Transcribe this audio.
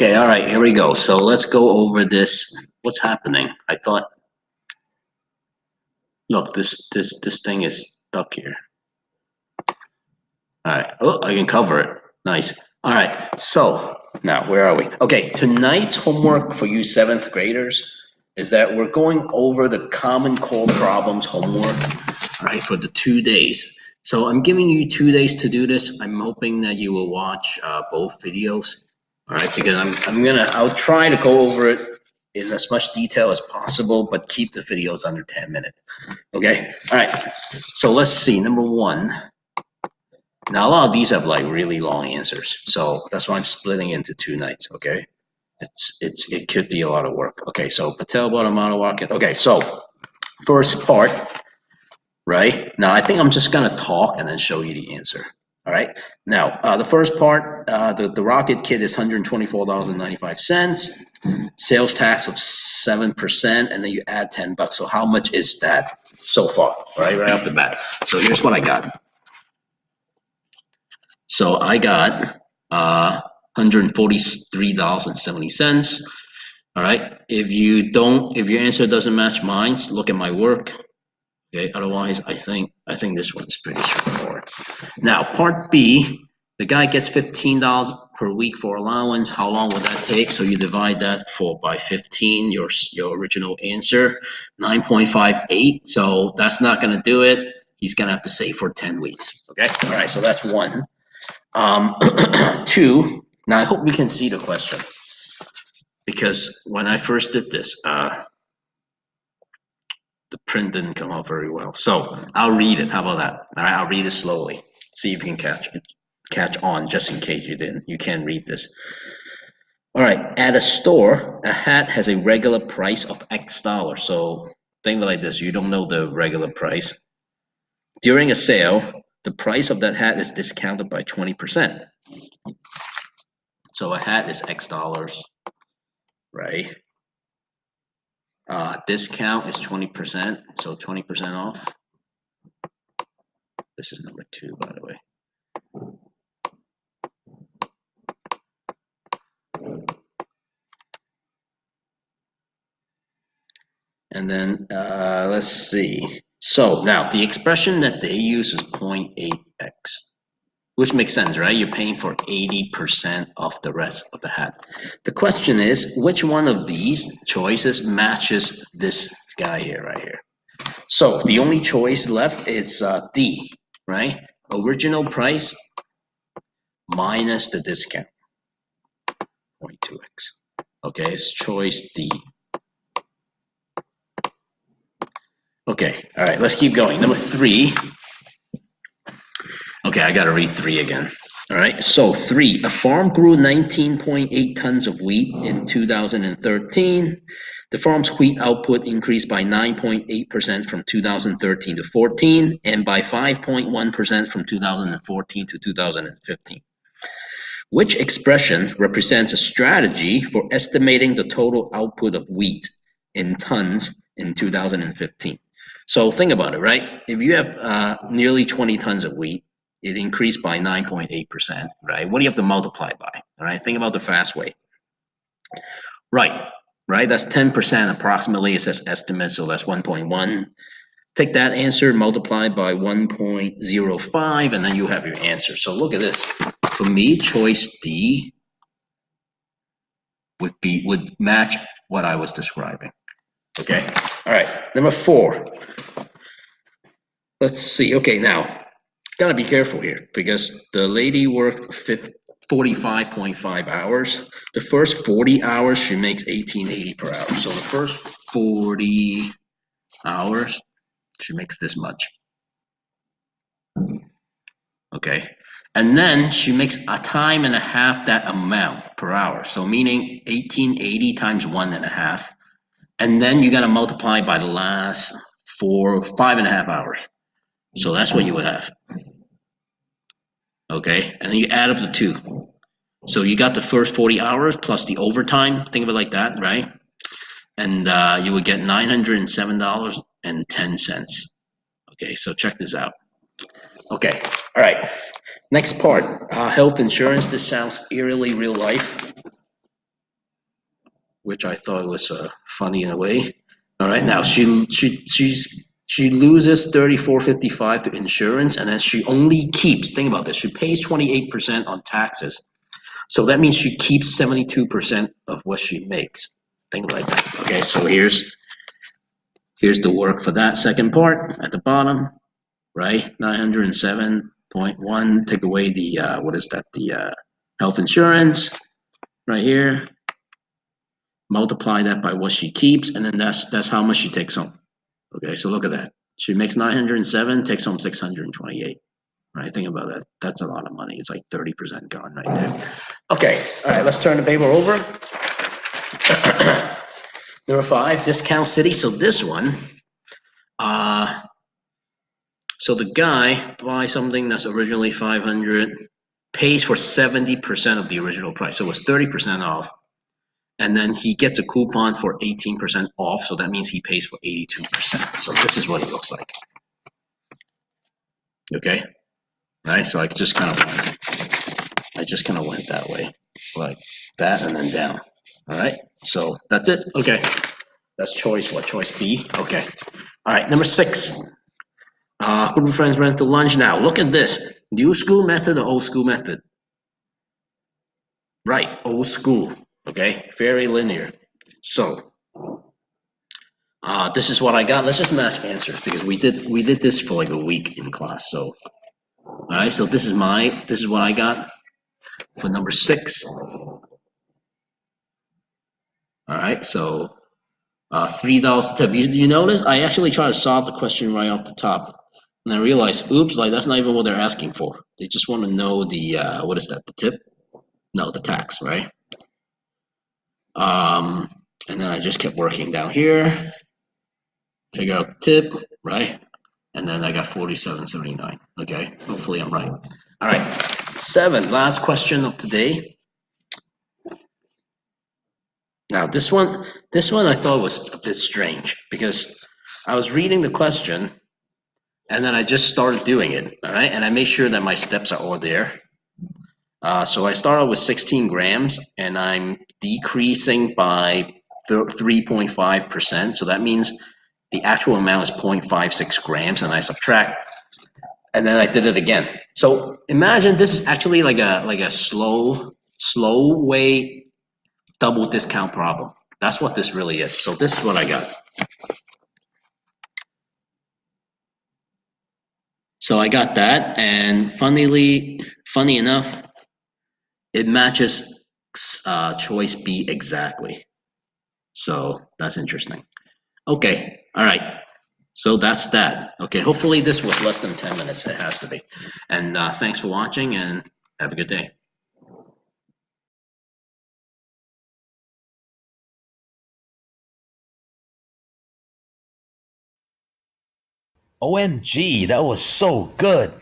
Okay, all right, here we go. So let's go over this. What's happening? I thought, look, this thing is stuck here. All right. Oh, I can cover it. Nice. All right. So now where are we? Okay, tonight's homework for you seventh graders is that we're going over the Common Core problems homework, all right, for the 2 days. So I'm giving you 2 days to do this. I'm hoping that you will watch both videos, all right, because I'll try to go over it in as much detail as possible, but keep the videos under 10 minutes. Okay. All right. So let's see. Number one. Now, a lot of these have like really long answers, so that's why I'm splitting into 2 nights. Okay, it could be a lot of work. Okay, so Patel bought a model rocket. Okay, so first part, right? Now I think I'm just gonna talk and then show you the answer. All right. Now the first part, the rocket kit is $124.95. Sales tax of 7%, and then you add $10. So how much is that so far? Right off the bat. So here's what I got. So I got $143.70. All right. If your answer doesn't match mine, look at my work. Okay. Otherwise, I think this one's pretty straightforward. Now, part B, the guy gets $15 per week for allowance. How long would that take? So you divide that by 15. Your original answer, 9.58. So that's not going to do it. He's going to have to save for 10 weeks. Okay. All right. So that's one. 2, now I hope you can see the question, because when I first did this, the print didn't come out very well. So I'll read it. How about that? All right, I'll read it slowly. See if you can catch on, just in case you can't read this. All right, at a store, a hat has a regular price of X dollars. So think of it like this: you don't know the regular price. During a sale, the price of that hat is discounted by 20%. So a hat is X dollars, right? Discount is 20%, so 20% off. This is number 2, by the way. And then let's see. So now the expression that they use is 0.8x, which makes sense, right? You're paying for 80% of the rest of the hat. The question is, which one of these choices matches this guy here, right here? So the only choice left is D, right? Original price minus the discount, 0.2x. Okay, it's choice D. Okay, all right, let's keep going. Number 3. Okay, I gotta read 3 again. All right, so 3, a farm grew 19.8 tons of wheat in 2013. The farm's wheat output increased by 9.8% from 2013 to 14, and by 5.1% from 2014 to 2015. Which expression represents a strategy for estimating the total output of wheat in tons in 2015? So think about it, right? If you have nearly 20 tons of wheat, it increased by 9.8%, right? What do you have to multiply by? All right, think about the fast way. Right, that's 10% approximately. It says estimate, so that's 1.1. Take that answer, multiply by 1.05, and then you have your answer. So look at this. For me, choice D would match what I was describing. Okay. All right. Number 4. Let's see. Okay, now gotta be careful here because the lady worked 45.5 hours. The first 40 hours she makes $18.80 per hour. So the first 40 hours she makes this much. Okay. And then she makes a time and a half that amount per hour. So meaning 1880 times 1.5. And then you got to multiply by the last 5.5 hours. So that's what you would have. Okay. And then you add up the 2. So you got the first 40 hours plus the overtime. Think of it like that, right? And you would get $907.10. Okay. So check this out. Okay. All right. Next part, health insurance. This sounds eerily real life. which I thought was funny in a way. All right, now she loses 34.55 to insurance, and then she only keeps. Think about this. She pays 28% on taxes, so that means she keeps 72% of what she makes. Think like that. Okay, so here's the work for that second part at the bottom, right? 907.1. Take away the what is that? The health insurance right here. Multiply that by what she keeps, and then that's how much she takes home. Okay, so look at that. She makes 907, takes home 628. Right, think about that. That's a lot of money. It's like 30% gone right there. Okay, all right, let's turn the paper over. Number 5, Discount City. So this one, so the guy buys something that's originally 500, pays for 70% of the original price. So it was 30% off. And then he gets a coupon for 18% off, so that means he pays for 82%. So this is what it looks like. Okay, right? So I just kind of went that way, like that, and then down. All right. So that's it. Okay, that's choice. What choice B? Okay. All right. Number 6. Group of friends went to lunch. Now look at this. New school method or old school method? Right. Old school. Okay. Very linear. So this is what I got. Let's just match answers because we did this for like a week in class. So all right, so this is what I got for number 6. All right, so $3 tip. You notice I actually try to solve the question right off the top, and I realized, oops, like that's not even what they're asking for. They just want to know the what is that? The tip? No, the tax, right? And then I just kept working down here, figure out the tip, right? And then I got 47.79. Okay, hopefully I'm right. All right, 7, last question of today. Now this one I thought was a bit strange because I was reading the question and then I just started doing it. All right, and I made sure that my steps are all there. So I started with 16 grams and I'm decreasing by 3.5%. So that means the actual amount is 0.56 grams, and I subtract, and then I did it again. So imagine this is actually like a slow way double discount problem. That's what this really is. So this is what I got. So I got that, and funny enough, it matches choice B exactly. So that's interesting. Okay, all right. So that's that. Okay, hopefully this was less than 10 minutes. It has to be. And thanks for watching, and have a good day. OMG, that was so good.